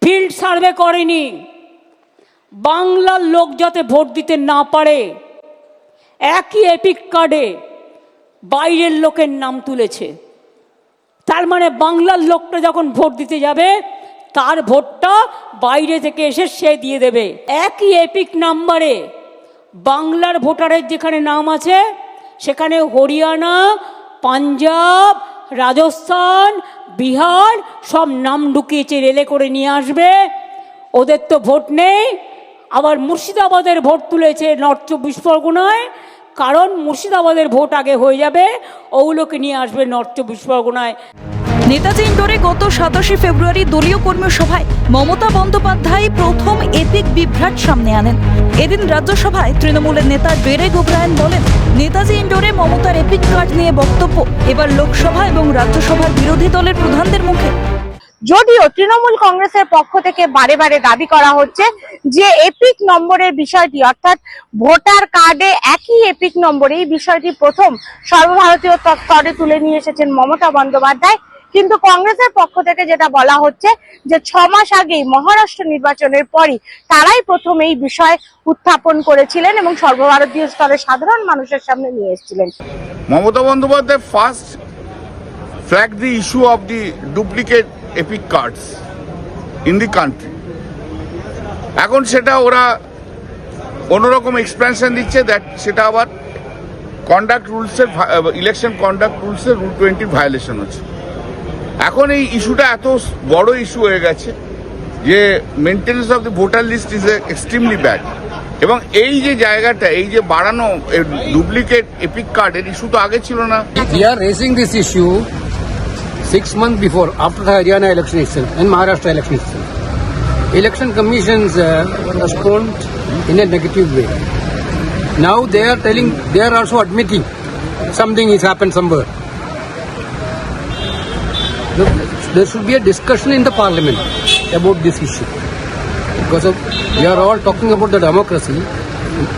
Field survey করেনি, বাংলার লোক যাতে ভোট দিতে না পারে একই এপিক কার্ডে বাইরের লোকের নাম তুলেছে। তার মানে বাংলার লোকটা যখন ভোট দিতে যাবে তার ভোটটা বাইরে থেকে এসে সে দিয়ে দেবে। একই এপিক নাম্বারে বাংলার ভোটারের যেখানে নাম আছে সেখানে হরিয়ানা, পাঞ্জাব, রাজস্থান, বিহার সব নাম ঢুকিয়েছে, রেলে করে নিয়ে আসবে। ওদের তো ভোট নেই। আবার মুর্শিদাবাদের ভোট তুলেছে নর্থ 24 পরগনায়, কারণ মুর্শিদাবাদের ভোট আগে হয়ে যাবে, ওগুলোকে নিয়ে আসবে নর্থ 24 পরগনায়। নেতাজি ইন্ডোরে গত 27 ফেব্রুয়ারি দলীয় কর্মী সভায় মমতা বন্দ্যোপাধ্যায় প্রথম এপিক বিভ্রাট সামনে আনেন। এদিন রাজ্যসভায় তৃণমূলের নেতা ডেরেক ওব্রায়েন বলেন, নেতাজি ইন্ডোরে মমতার এপিক কার্ড নিয়ে বক্তব্য এবার লোকসভা এবং রাজ্যসভার বিরোধী দলের প্রধানদের মুখে। যদিও তৃণমূল কংগ্রেসের পক্ষ থেকে বারে বারে দাবি করা হচ্ছে যে এপিক নম্বরের বিষয়টি, অর্থাৎ ভোটার কার্ডে একই এপিক নম্বর, এই বিষয়টি প্রথম সর্বভারতীয় স্তরে তুলে নিয়ে এসেছেন মমতা বন্দ্যোপাধ্যায়। কিন্তু কংগ্রেসের পক্ষ থেকে যেটা বলা হচ্ছে যে 6 মাস আগেই মহারাষ্ট্র নির্বাচনের পরই তারাই প্রথম এই বিষয় উত্থাপন করেছিলেন এবং সর্বভারতীয় স্তরে সাধারণ মানুষের সামনে নিয়ে এসেছিলেন। Mamata Bandyopadhyay first flagged the issue of the duplicate epic cards in the country. এখন সেটা ওরা অন্যরকম এক্সপ্যানশন দিচ্ছে, দ্যাট সেটা আবার কন্ডাক্ট রুলসের, ইলেকশন কন্ডাক্ট রুলসের রুল 20 ভায়োলেশন হচ্ছে। এখন এই ইস্যুটা এত বড় ইস্যু হয়ে গেছে যে maintenance of the voter list is extremely bad. এবং এই যে জায়গাটা, এই যে বাড়ানো ডুপ্লিকেট এপিক কার্ড, এর ইস্যু তো আগে ছিল না। We are raising this issue 6 months before, after the Haryana election itself and Maharashtra election itself. Election commissions respond in a negative way. Now they are telling, they are also admitting something has happened somewhere. Look, there should be a discussion in the parliament about this issue. Because we are all talking about the democracy.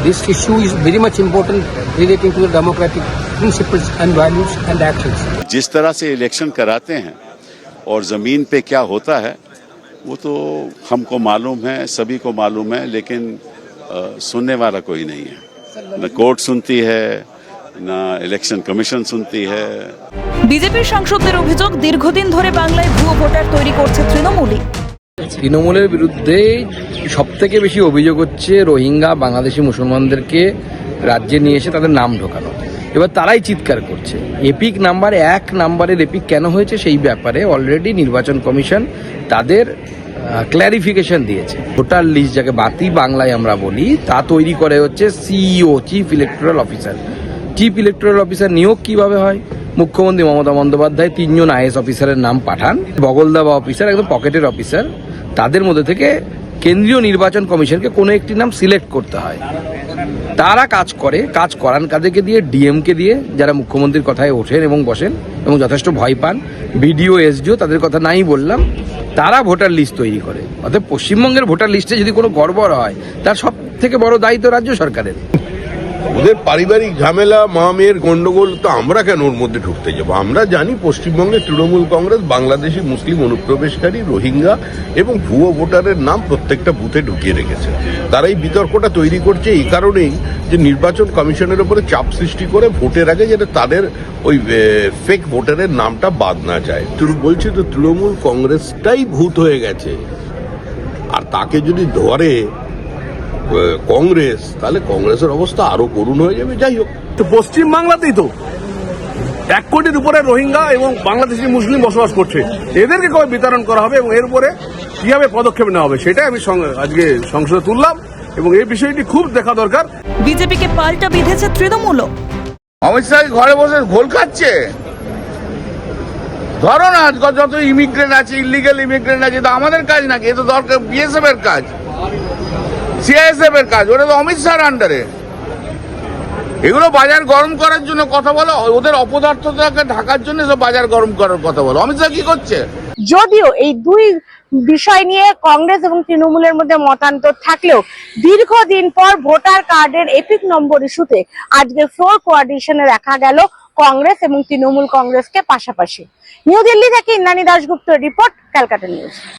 This issue is very much important relating to the democratic principles and values and actions. जिस तरह से election कराते हैं और जमीन पे क्या होता है वो तो हमको मालूम है, सभी को मालूम है, लेकिन सुनने वाला कोई नहीं है। न कोर्ट सुनती है, न इलेक्शन कमीशन सुनती है। বিজেপির সাংসদদের অভিযোগ, দীর্ঘদিন ধরে বাংলায় ভুয়ো ভোটার তৈরি করছে তৃণমূলই। তৃণমূলের বিরুদ্ধে সবথেকে বেশি অভিযোগ হচ্ছে রোহিঙ্গা বাংলাদেশি মুসলমানদেরকে রাজ্যে নিয়ে এসে তাদের নাম ঢোকানো। এবার তারাই চিৎকার করছে এপিক নাম্বার, এক নাম্বারের এপিক কেন হয়েছে সেই ব্যাপারে অলরেডি নির্বাচন কমিশন তাদের ক্ল্যারিফিকেশন দিয়েছে। ভোটার লিস্ট যাকে বাতি বাংলায় আমরা বলি, তা তৈরি করে হচ্ছে CEO, chief electoral officer. Chief electoral officer নিয়োগ কিভাবে হয়? মুখ্যমন্ত্রী মমতা বন্দ্যোপাধ্যায় 3 জন আইএস অফিসারের নাম পাঠান, বগলদাবা অফিসার, একদম পকেটের অফিসার। তাদের মধ্যে থেকে কেন্দ্রীয় নির্বাচন কমিশনকে কোনো একটি নাম সিলেক্ট করতে হয়। তারা কাজ করে, কাজ করান কাদেরকে দিয়ে? ডিএমকে দিয়ে, যারা মুখ্যমন্ত্রীর কথায় ওঠেন এবং বসেন এবং যথেষ্ট ভয় পান। বিডিও, এসডিও, তাদের কথা নাই বললাম। তারা ভোটার লিস্ট তৈরি করে। অর্থাৎ পশ্চিমবঙ্গের ভোটার লিস্টে যদি কোনো গড়বড় হয় তার সব থেকে বড় দায়িত্ব রাজ্য সরকারের। ওদের পারিবারিক ঝামেলা, মা মেয়ের গন্ডগোল, তো আমরা কেন ওর মধ্যে ঢুকতে যাবো? আমরা জানি পশ্চিমবঙ্গের তৃণমূল কংগ্রেস বাংলাদেশি মুসলিম অনুপ্রবেশকারী, রোহিঙ্গা এবং ভুয়ো ভোটারের নাম প্রত্যেকটা বুথে ঢুকিয়ে রেখেছে। তারা এই বিতর্কটা তৈরি করছে এই কারণেই যে নির্বাচন কমিশনের উপরে চাপ সৃষ্টি করে ভোটের আগে যাতে তাদের ওই ফেক ভোটারের নামটা বাদ না যায়। বলছি তো তৃণমূল কংগ্রেসটাই ভূত হয়ে গেছে, আর তাকে যদি ধরে কংগ্রেস, তাহলে কংগ্রেসের অবস্থা আরো করুণ হয়ে যাবে। যাই হোক, তো পশ্চিম বাংলাতেই তো 1 কোটির উপরে রোহিঙ্গা এবং বাংলাদেশি মুসলিম বসবাস করছে। এদেরকে কবে বিতরণ করা হবে এবং এর উপরে কিভাবে পদক্ষেপ নেওয়া হবে সেটাই আমি আজকে সংসদে তুললাম এবং এই বিষয়টি খুব দেখা দরকার। বিজেপিকে পাল্টা বিঁধেছে তৃণমূলও। অমিত শাহ ঘরে বসে ঘোল খাচ্ছে। ধরো না, যত ইমিগ্রেন্ট আছে, ইলিগাল ইমিগ্রেন্ট আছে, তো আমাদের কাজ নাকি? এ তো দরকার বিএসএফ এর কাজ, সিআইএসএফ এর কাজ, ওটা তো অমিত শাহর আন্ডারে। এগুলো বাজার গরম করার জন্য কথা বলো, ওদের অপদার্থতাকে ঢাকার জন্য সব বাজার গরম করার কথা বলো। অমিত শাহ কি করছে? যদিও এই দুই বিষয় নিয়ে কংগ্রেস এবং তৃণমূলের মধ্যে মতান্তর থাকলেও দীর্ঘদিন পর ভোটার কার্ডের এপিক নম্বর ইস্যুতে আজকে ফ্লোর কোয়ার্ডিনেশনে দেখা গেল কংগ্রেস এবং তৃণমূল কংগ্রেসকে পাশাপাশি। নিউ দিল্লি থেকে ইন্দ্রাণী দাশগুপ্ত রিপোর্ট, ক্যালকাটা নিউজ।